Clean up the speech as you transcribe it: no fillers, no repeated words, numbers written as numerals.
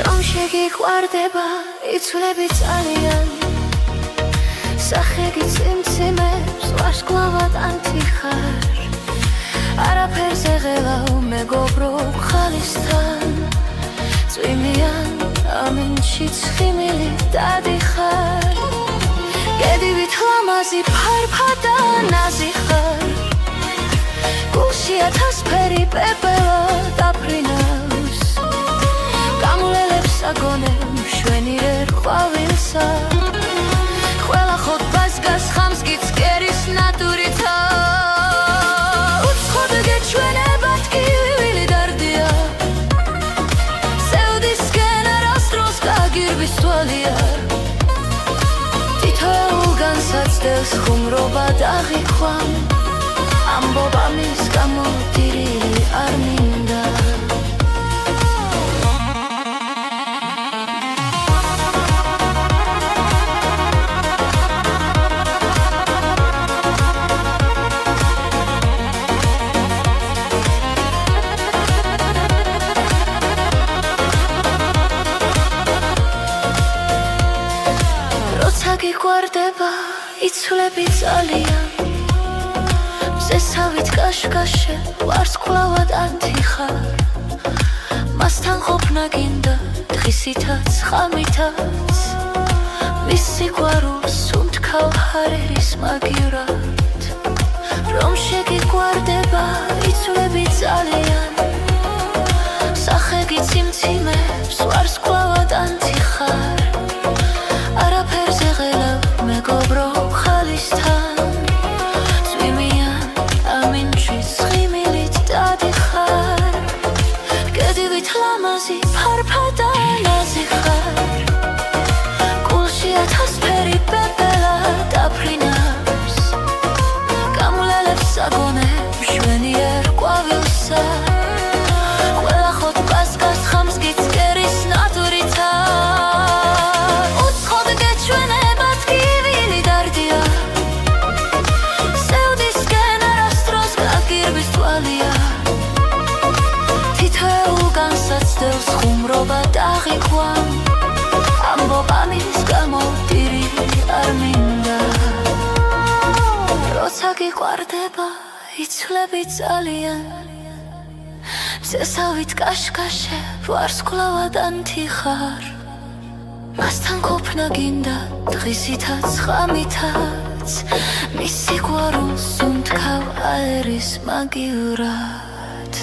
რომ შეგიყვარდება იცვლები ძალიან სახე გიციმციმებს ვარსკვლავად ანთიხარ არაფერზე ღელავ მეგობრო ხალისთან წვიმიან ამინჩი ცხიმილი დადიხარ გედივით ლამაზი ფარფადა ნაზი ხარ გულში ათასფერი პეპელა დაფრინავს გამულელებს აგონებ მშვენიერ ყვავილსა ყველა ხოტბას გას ხამს გიცკერის ნატურითა უცხოდ გეჩვენებათ კივილი დარდია სევდისკენ არასდროს გაგირბის თვალია თითოეულ განსაცდელს ხუმრობა დაღიქვამ ამბობა მის გამოდირილი არ მინდა გიყვარდება იცვლები ძალიან მზესავით კაშკაშე ვარსკვლავად ანთიხარ მასთან ყოფნა გინდა დღისითაც ხამითაც მის სიყვარულს უმთქავ ჰარერის მაგივრად რომ შეგიყვარდება იცვლები ძალიან სახე გიციმციმებს ვარსკვლავად ანთიხარ არაფერზე ღელავ მეგობრო ხალისთან წვიმიან ამინჩი ცხიმილით დადიხარ გედივით ლამაზი ფარფადა ნაზი ხარ გულში ათასფერი პეპელა დაფრინავს გამულელებს აგონებ მშვენიერ ყვავილსა ყველა ხოტბას გას ხამს გიცკერის ნატურითა განსაცდელს ხუმრობა დაღიქვამ ამბობა მის გამოდირილი არ მინდა როცა გიყვარდება იცვლები ძალიან მზესავით კაშკაშე ვარსკვლავად ანთიხარ მასთან ყოფნა გინდა დღისითაც ხამითაც მის სიყვარულს უმთქავ აერის მაგივრად